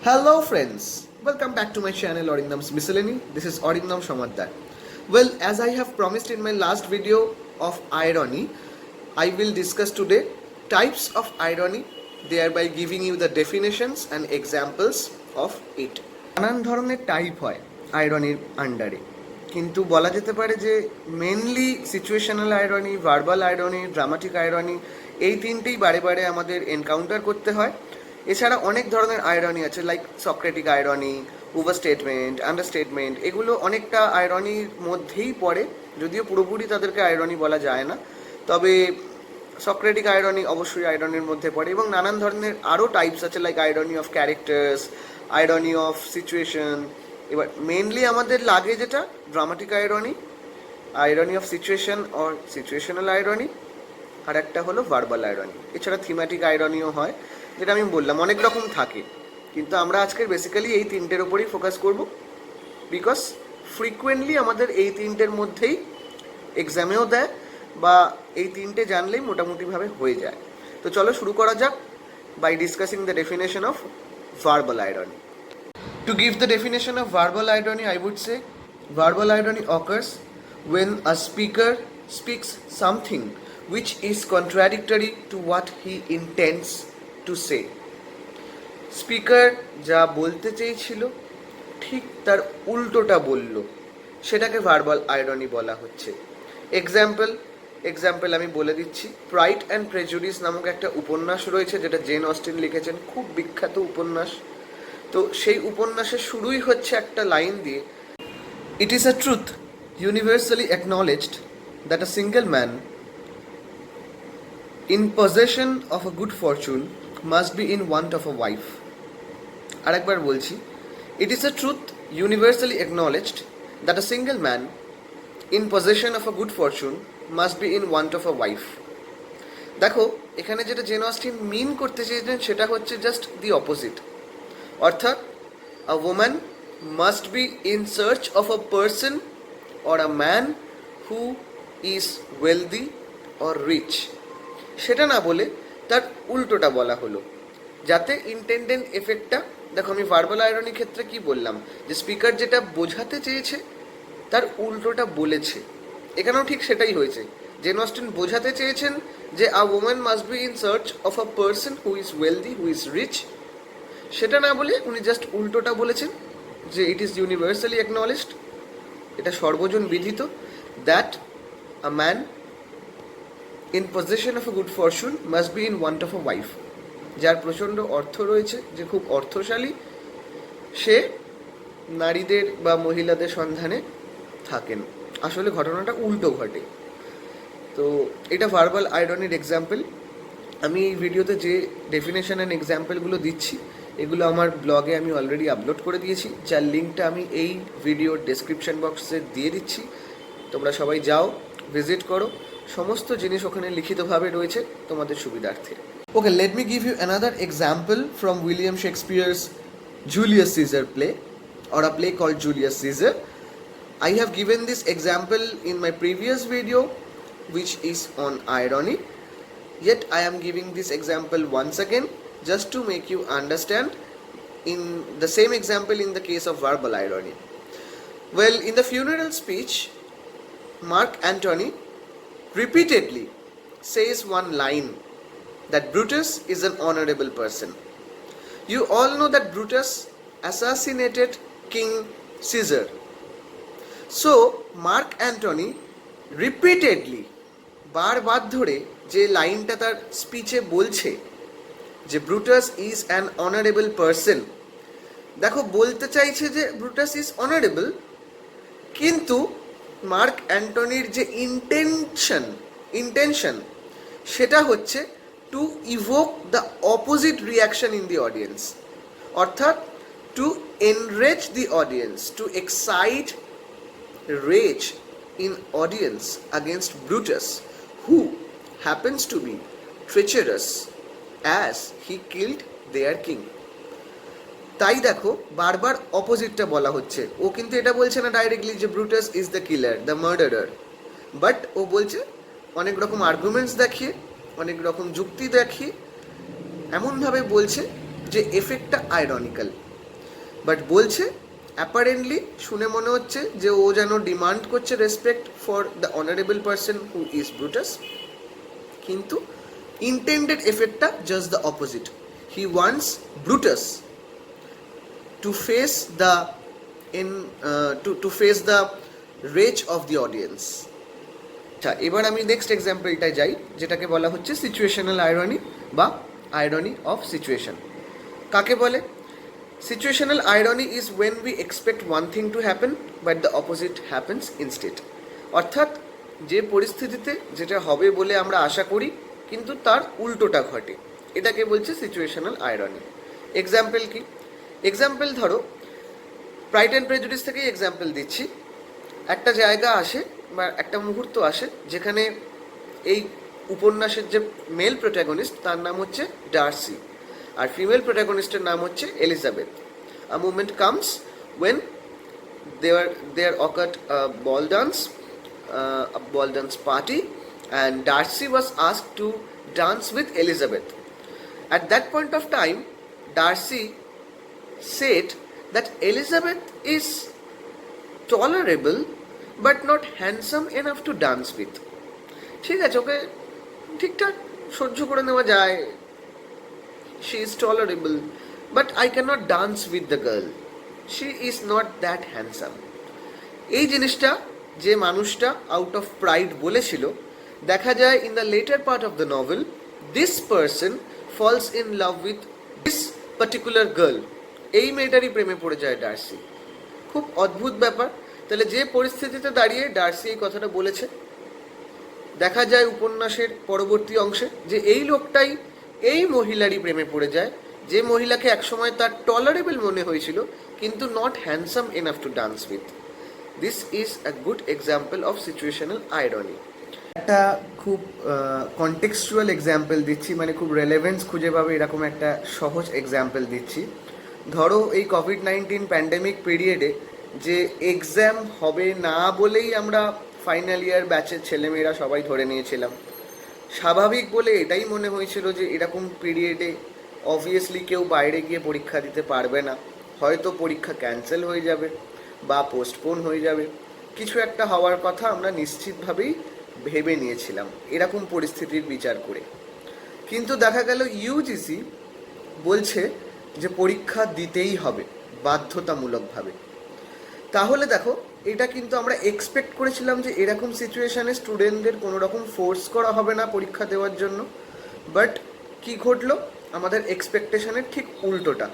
Hello friends, welcome back to my channel Orindam's Miscellany. This is Orindam Shamadar. Well, as I have promised in my last video of irony, I will discuss today types of irony, thereby giving you the definitions and examples of it. নানান ধরনের type হয় আইরনির আন্ডারে, কিন্তু বলা যেতে পারে যে mainly situational irony, verbal irony, dramatic irony, এই তিনটেই বারে বারে আমাদের এনকাউন্টার করতে হয়। এছাড়া অনেক ধরনের আইরনি আছে, লাইক সক্রেটিক আইরনি, ওভারস্টেটমেন্ট, আন্ডারস্টেটমেন্ট, এগুলো অনেকটা আইরনির মধ্যেই পড়ে, যদিও পুরোপুরি তাদেরকে আইরনি বলা যায় না, তবে সক্রেটিক আইরনি অবশ্যই আইরনির মধ্যে পড়ে। এবং নানান ধরনের আরও টাইপস আছে, like irony of characters, irony of situation. এবার মেনলি আমাদের লাগে যেটা dramatic irony, irony of situation or situational irony, আর একটা হলো ভার্বাল আইরনি। এছাড়া থিমেটিক আইরনিও হয়, যেটা আমি বললাম অনেক রকম থাকে, কিন্তু আমরা আজকের বেসিক্যালি এই তিনটের ওপরই ফোকাস করব, বিকজ ফ্রিকুয়েন্টলি আমাদের এই তিনটের মধ্যেই এক্সামেও দেয়, বা এই তিনটে জানলেই মোটামুটিভাবে হয়ে যায়। তো চলো শুরু করা যাক by discussing the definition of verbal irony. To give the definition of verbal irony, I would say verbal irony occurs when a speaker speaks something which is contradictory to what he intends to say. Speaker যা বলতে চেয়েছিল ঠিক তার উল্টোটা বলল, সেটাকে verbal irony বলা হচ্ছে। এক্সাম্পল আমি বলে দিচ্ছি। প্রাইড অ্যান্ড প্রেজুডিস নামক একটা উপন্যাস রয়েছে, যেটা জেন অস্টিন লিখেছেন, খুব বিখ্যাত উপন্যাস। তো সেই উপন্যাসের শুরুই হচ্ছে একটা লাইন দিয়ে, it is a truth universally acknowledged that a single man in possession of a good fortune must be in want of a wife. আরেকবার বলছি, it is a truth universally acknowledged that a single man in possession of a good fortune must be in want of a wife. দেখো, এখানে যেটা gen Austin মিন করতে চেয়েছেন সেটা হচ্ছে just the opposite. অর্থাৎ a woman must be in search of a person or a man who is wealthy or rich, সেটা না বলে তার উল্টোটা বলা হলো, যাতে ইন্টেন্ডেড এফেক্টটা, দেখো আমি ভার্বাল আইরনির ক্ষেত্রে কি বললাম, যে স্পিকার যেটা বোঝাতে চেয়েছে তার উল্টোটা বলেছে, এখানেও ঠিক সেটাই হয়েছে। জেন অস্টিন বোঝাতে চেয়েছেন যে a woman must be in search of a person who is wealthy, who is rich, সেটা না বলে উনি জাস্ট উল্টোটা বলেছেন, যে ইট ইজ ইউনিভার্সালি অ্যাকনলেজড, এটা সর্বজন বিদিত, that a man in possession of a good fortune must be in want of a wife. যার প্রচণ্ড অর্থ রয়েছে, যে খুব অর্থশালী, সে নারীদের বা মহিলাদের সন্ধানে থাকেন। আসলে ঘটনাটা উল্টো ঘটে। তো এটা ভার্বাল আইরনির এক্সাম্পল। আমি এই ভিডিওতে যে ডেফিনেশন অ্যান্ড এক্সাম্পলগুলো দিচ্ছি, এগুলো আমার ব্লগে আমি অলরেডি আপলোড করে দিয়েছি, যার লিঙ্কটা আমি এই ভিডিওর ডেসক্রিপশন বক্সে দিয়ে দিচ্ছি। তোমরা সবাই যাও, ভিজিট করো, সমস্ত জিনিস ওখানে লিখিতভাবে রয়েছে তোমাদের সুবিধার্থে। Okay, let me give you another example from William Shakespeare's Julius Caesar play, or a play called Julius Caesar. I have given this example in my previous video, which is on irony. Yet I am giving this example once again, just to make you understand in the same example in the case of verbal irony. Well, in the funeral speech, Mark Antony repeatedly says one line, that Brutus is an honorable person. You all know that Brutus assassinated King Caesar. So Mark Antony repeatedly, বারবার ধরে যে লাইনটা তার স্পিচে বলছে, যে Brutus is an honourable person, দেখো বলতে চাইছে যে ব্রুটাস ইজ অনারেবল, কিন্তু মার্ক অ্যান্টনির যে ইন্টেনশন সেটা হচ্ছে to evoke the opposite reaction in the audience, অর্থাৎ to enrage the audience, to excite rage in audience against Brutus, who happens to be treacherous as he killed their king. তাই দেখো বারবার অপোজিটটা বলা হচ্ছে। ও কিন্তু এটা বলছে না ডাইরেক্টলি যে Brutus is the killer, the murderer, but ও বলছে অনেক রকম আর্গুমেন্টস দেখিয়ে, অনেক রকম যুক্তি দেখিয়ে, এমনভাবে বলছে যে এফেক্টটা আইরনিক্যাল। বাট বলছে অ্যাপারেন্টলি শুনে মনে হচ্ছে যে ও যেন ডিমান্ড করছে respect for the honourable person who is Brutus, কিন্তু ইন্টেন্ডেড এফেক্টটা just the opposite. He wants Brutus to face the to face the rage of the audience. আচ্ছা, এবার আমি নেক্সট এক্সাম্পলটায় যাই, যেটাকে বলা হচ্ছে সিচুয়েশনাল আয়রনি বা আয়রনি অফ সিচুয়েশন। কাকে বলে? Situational irony is when we expect one thing to happen but the opposite happens instead. অর্থাৎ যে পরিস্থিতিতে যেটা হবে বলে আমরা আশা করি কিন্তু তার উল্টোটা ঘটে, এটাকে বলছে সিচুয়েশনাল আয়রনি। এক্সাম্পল কি? এক্সাম্পল ধরো, প্রাইড অ্যান্ড প্রেজুডিস থেকেই এক্সাম্পল দিচ্ছি। একটা জায়গা আসে বা একটা মুহূর্ত আসে যেখানে এই উপন্যাসের যে মেল প্রোটাগনিস্ট তার নাম হচ্ছে ডার্সি আর ফিমেল প্রোটাগনিস্টের নাম হচ্ছে Elizabeth. A moment comes when there occurred a ball dance party, and Darcy was asked to dance with Elizabeth. At that point of time, Darcy said that Elizabeth is tolerable but not handsome enough to dance with. ঠিক আছে, ওকে ঠিকঠাক সহ্য করে নেওয়া যায়, she is tolerable, but I cannot dance with the girl, she is not that handsome. এই জিনিসটা যে মানুষটা আউট অফ প্রাইড বলেছিল, দেখা যায় in the latter part of the novel this person falls in love with this particular girl. এই মেয়েটারই প্রেমে পড়ে যায় ডার্সি। খুব অদ্ভুত ব্যাপার। তাহলে যে পরিস্থিতিতে দাঁড়িয়ে ডার্সি এই কথাটা বলেছে, দেখা যায় উপন্যাসের পরবর্তী অংশে যে এই লোকটাই এই মহিলারই প্রেমে পড়ে যায়, যে মহিলাকে একসময় তার টলারেবল মনে হয়েছিল কিন্তু not handsome enough to dance with. This is a good example of situational irony. একটা খুব কন্টেক্সচুয়াল এক্সাম্পল দিচ্ছি, মানে খুব রেলেভেন্স খুঁজে পাবে এরকম একটা সহজ এক্সাম্পল দিচ্ছি। ধরো এই কোভিড-19 প্যান্ডেমিক পিরিয়ডে যে এক্সাম হবে না বলেই আমরা ফাইনাল ইয়ার ব্যাচের ছেলেমেয়েরা সবাই ধরে নিয়েছিলাম। স্বাভাবিক বলে এটাই মনে হয়েছিল যে এরকম পিরিয়ডে অবভিয়াসলি কেউ বাইরে গিয়ে পরীক্ষা দিতে পারবে না, হয়তো পরীক্ষা ক্যান্সেল হয়ে যাবে বা পোস্টপোন হয়ে যাবে, কিছু একটা হওয়ার কথা আমরা নিশ্চিতভাবেই ভেবে নিয়েছিলাম এরকম পরিস্থিতির বিচার করে। কিন্তু দেখা গেল ইউজিসি বলছে যে পরীক্ষা দিতেই হবে বাধ্যতামূলকভাবে। তাহলে দেখো, এটা কিন্তু আমরা এক্সপেক্ট করেছিলাম যে এরকম সিচুয়েশানে স্টুডেন্টদের কোনো রকম ফোর্স করা হবে না পরীক্ষা দেওয়ার জন্য, বাট কি ঘটলো? আমাদের এক্সপেকটেশনের ঠিক উল্টোটা।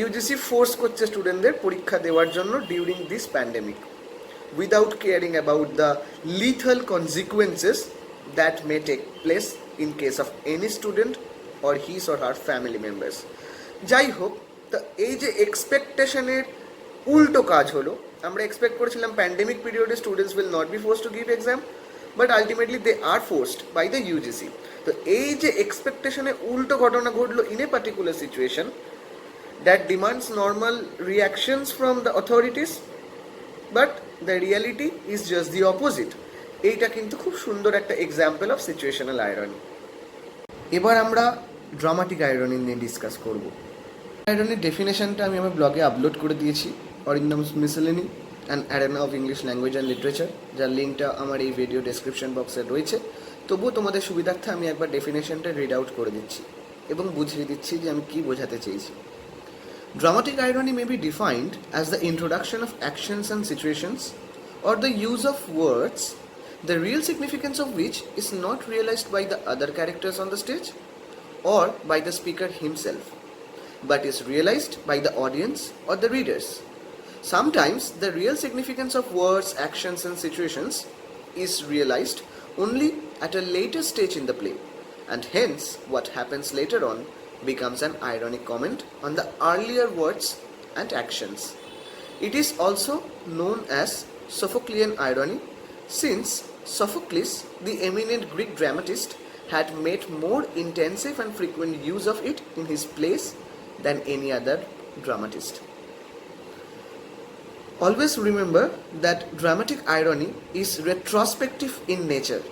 ইউজিসি ফোর্স করছে স্টুডেন্টদের পরীক্ষা দেওয়ার জন্য during this pandemic without caring about the lethal consequences that may take place in case of any student or his or her family members. যাই হোক, তা এই যে এক্সপেকটেশনের উল্টো কাজ হলো। আমরা এক্সপেক্ট করেছিলাম প্যান্ডেমিক পিরিয়ডে students will not be forced to give exam, but ultimately they are forced by the UGC. তো এই যে এক্সপেকটেশনে উল্টো ঘটনা ঘটলো in a particular situation that demands normal reactions from the authorities, but the reality is just the opposite. এইটা কিন্তু খুব সুন্দর একটা এক্সাম্পল অফ সিচুয়েশনাল আইরনি। এবার আমরা ড্রামাটিক আইরনি নিয়ে ডিসকাস করব। আইরনির ডেফিনেশনটা আমি আমার ব্লগে আপলোড করে দিয়েছি, Arindam's miscellany and arena of English language and literature, যার লিঙ্কটা আমার এই ভিডিও ডেসক্রিপশন বক্সে রয়েছে। তবুও তোমাদের সুবিধার্থে আমি একবার ডেফিনেশনটা রিড আউট করে দিচ্ছি এবং বুঝিয়ে দিচ্ছি যে আমি কী বোঝাতে চেয়েছি। Dramatic irony may be defined as the introduction of actions and situations or the use of words, the real significance of which is not realized by the other characters on the stage or by the speaker himself, but is realized by the audience or the readers. Sometimes the real significance of words, actions and situations is realized only at a later stage in the play, and hence what happens later on becomes an ironic comment on the earlier words and actions. It is also known as Sophoclean irony, since Sophocles, the eminent Greek dramatist, had made more intensive and frequent use of it in his plays than any other dramatist. Always remember that dramatic irony is retrospective in nature.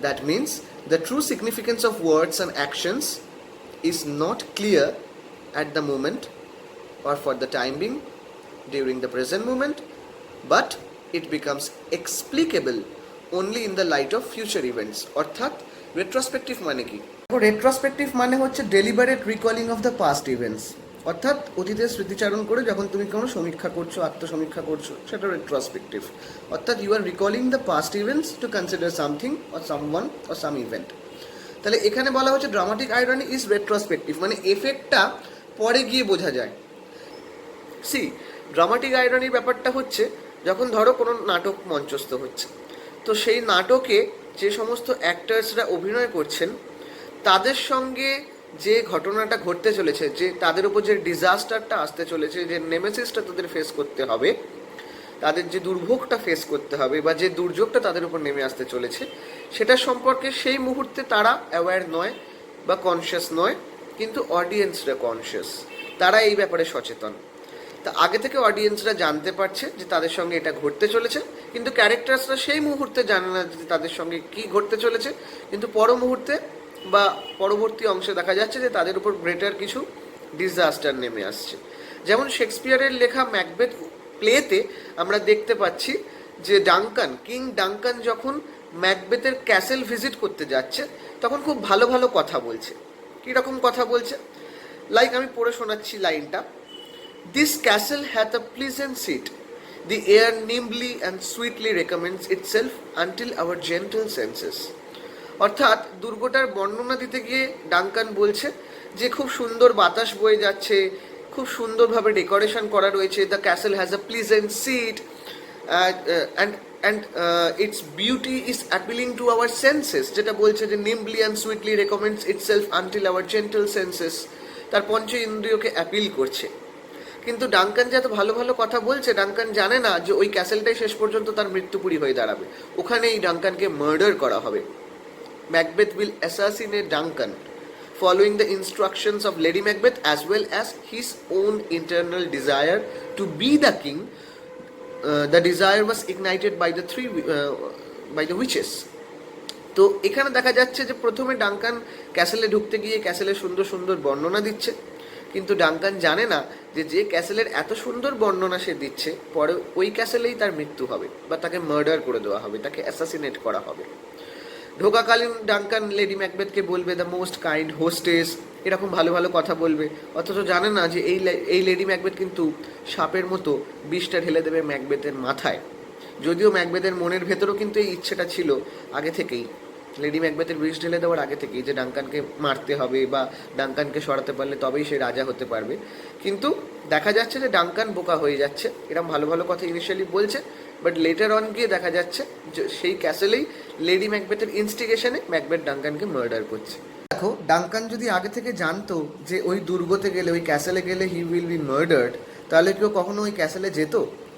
That means the true significance of words and actions is not clear at the moment or for the time being during the present moment, but it becomes explicable only in the light of future events. অর্থাৎ retrospective মানে কি? Retrospective মানে হচ্ছে deliberate recalling of the past events, অর্থাৎ অতীতের স্মৃতিচারণ করে যখন তুমি কোনো সমীক্ষা করছো, আত্মসমীক্ষা করছো, সেটা রেট্রোস্পেক্টিভ। অর্থাৎ you are recalling the past events to consider something or someone or some event. তাহলে এখানে বলা হচ্ছে ড্রামাটিক আইরনি ইজ রেট্রোস্পেক্টিভ, মানে এফেক্টটা পরে গিয়ে বোঝা যায়। সি, ড্রামাটিক আইরনির ব্যাপারটা হচ্ছে যখন ধরো কোনো নাটক মঞ্চস্থ হচ্ছে, তো সেই নাটকে যে সমস্ত অ্যাক্টার্সরা অভিনয় করছেন তাদের সঙ্গে যে ঘটনাটা ঘটতে চলেছে, যে তাদের উপর যে ডিজাস্টারটা আসতে চলেছে, যে নেমেসিসটা তাদের ফেস করতে হবে, তাদের যে দুর্ভোগটা ফেস করতে হবে বা যে দুর্যোগটা তাদের উপর নেমে আসতে চলেছে, সেটা সম্পর্কে সেই মুহূর্তে তারা অ্যাওয়্যার নয় বা কনসিয়াস নয়, কিন্তু অডিয়েন্সরা কনসিয়াস, তারা এই ব্যাপারে সচেতন। তা আগে থেকে অডিয়েন্সরা জানতে পারছে যে তাদের সঙ্গে এটা ঘটতে চলেছে, কিন্তু ক্যারেক্টার্সরা সেই মুহূর্তে জানে না যে তাদের সঙ্গে কী ঘটতে চলেছে, কিন্তু পর মুহূর্তে বা পরবর্তী অংশে দেখা যাচ্ছে যে তাদের উপর গ্রেটার কিছু ডিজাস্টার নেমে আসছে। যেমন শেক্সপিয়ারের লেখা ম্যাকবেথ প্লেতে আমরা দেখতে পাচ্ছি যে কিং ডাঙ্কান যখন ম্যাকবেথের ক্যাসেল ভিজিট করতে যাচ্ছে তখন খুব ভালো ভালো কথা বলছে। কীরকম কথা বলছে? লাইক আমি পড়ে শোনাচ্ছি লাইনটা। This castle hath a pleasant seat. The air nimbly and sweetly recommends itself until our gentle senses. অর্থাৎ দুর্গটার বর্ণনা দিতে গিয়ে ডাঙ্কান বলছে যে খুব সুন্দর বাতাস বয়ে যাচ্ছে, খুব সুন্দরভাবে ডেকোরেশন করা রয়েছে, the castle has a pleasant seat and its beauty is appealing to our senses, যেটা বলছে যে nimbly and sweetly recommends itself until our gentle senses, তার পঞ্চ ইন্দ্রিয়কে অ্যাপিল করছে। কিন্তু ডাঙ্কান যে এত ভালো ভালো কথা বলছে, ডাঙ্কান জানে না যে ওই ক্যাসেলটাই শেষ পর্যন্ত তার মৃত্যুপুরী হয়ে দাঁড়াবে, ওখানেই ডাঙ্কানকে মার্ডার করা হবে। Macbeth will assassinate Duncan following the instructions of Lady Macbeth as well as his own internal desire to be the king. The desire was ignited by the witches. তো এখানে দেখা যাচ্ছে যে প্রথমে ডাঙ্কান ক্যাসেলে ঢুকতে গিয়ে ক্যাসেলের সুন্দর সুন্দর বর্ণনা দিচ্ছে, কিন্তু ডাঙ্কান জানে না যে যে ক্যাসেলের এত সুন্দর বর্ণনা সে দিচ্ছে পরে ওই ক্যাসেলেই তার মৃত্যু হবে বা তাকে মার্ডার করে দেওয়া হবে, তাকে অ্যাসাসিনেট করা হবে। ঢোকাকালীন ডাঙ্কান লেডি ম্যাকবেথকে বলবে দ্য মোস্ট কাইন্ড হোস্টেস, এরকম ভালো ভালো কথা বলবে, অথচ জানে না যে এই লেডি ম্যাকবেথ কিন্তু সাপের মতো বিষটা ঢেলে দেবে ম্যাকবেথের মাথায়। যদিও ম্যাকবেথের মনের ভেতরেও কিন্তু এই ইচ্ছেটা ছিল আগে থেকেই, লেডি ম্যাকবেথের বিষ ঢেলে দেওয়ার আগে থেকেই, যে ডাঙ্কানকে মারতে হবে বা ডাঙ্কানকে সরাতে পারলে তবেই সে রাজা হতে পারবে। কিন্তু দেখা যাচ্ছে যে ডাঙ্কান বোকা হয়ে যাচ্ছে, এরকম ভালো ভালো কথা ইনিশিয়ালি বলছে, বাট লেটার অন গিয়ে দেখা যাচ্ছে যে সেই ক্যাসেলেই লেডি ম্যাকবেথের ইনস্টিগেশনে ম্যাকবেথ ডাঙ্কানকে মার্ডার করছে। দেখো, ডাঙ্কান যদি আগে থেকে জানতো যে ওই দুর্গতে গেলে, ওই ক্যাসেলে গেলে হি উইল বি মার্ডার্ড, তাহলে কেউ কখনো ওই ক্যাসেলে যেত?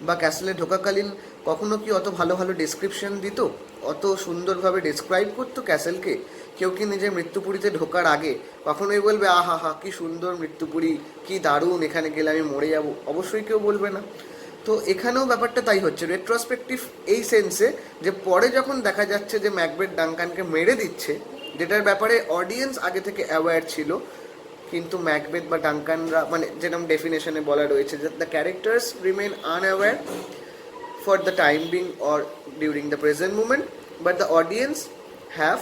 বা ক্যাসেলে ঢোকাকালীন কখনো কি অত ভালো ভালো ডেসক্রিপশন দিত, অত সুন্দরভাবে ডেসক্রাইব করতো ক্যাসেলকে? কেউ কি নিজের মৃত্যুপুরীতে ঢোকার আগে কখনোই বলবে আহা হা কি সুন্দর মৃত্যুপুরী, কি দারুণ, এখানে গেলে আমি মরে যাব? অবশ্যই কেউ বলবে না। তো এখানেও ব্যাপারটা তাই হচ্ছে, রেট্রোস্পেক্টিভ এই সেন্সে যে পরে যখন দেখা যাচ্ছে যে ম্যাকবেথ ডাঙ্কানকে মেরে দিচ্ছে, যেটার ব্যাপারে অডিয়েন্স আগে থেকে অ্যাওয়্যার ছিল, কিন্তু ম্যাকবেথ বা ডাঙ্কানরা, মানে যেরকম ডেফিনেশনে বলা রয়েছে যে the characters remain unaware for the time being or during the present moment, but the audience have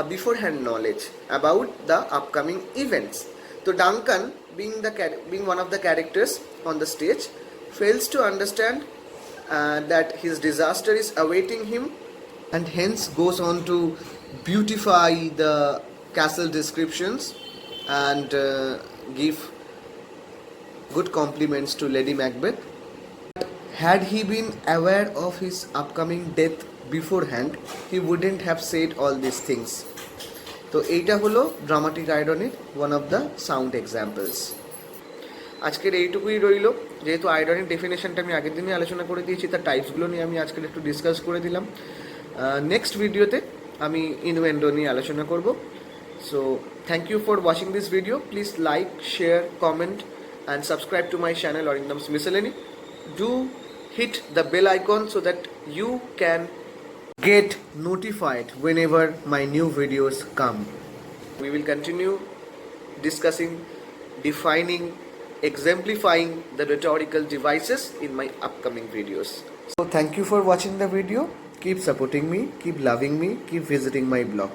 a beforehand knowledge about the upcoming events. So Duncan, being one of the characters on the stage, fails to understand that his disaster is awaiting him, and hence goes on to beautify the castle descriptions and give good compliments to Lady Macbeth. Had he been aware of his upcoming death beforehand, he wouldn't have said all these things. তো এইটা হলো dramatic আইরনির one of the sound examples. আজকের এইটুকুই রইল, যেহেতু আইরনির ডেফিনেশনটা আমি আগের দিনই আলোচনা করে দিয়েছি, তার টাইপসগুলো নিয়ে আমি আজকের একটু ডিসকাস করে দিলাম। নেক্সট ভিডিওতে আমি ইনুয়েন্ডো নিয়ে আলোচনা করব। So thank you for watching this video. Please like, share, comment and subscribe to my channel Arindam's miscellany. Do hit the bell icon so that you can get notified whenever my new videos come. We will continue discussing, defining exemplifying the rhetorical devices in my upcoming videos. So thank you for watching the video. Keep supporting me, keep loving me, keep visiting my blog.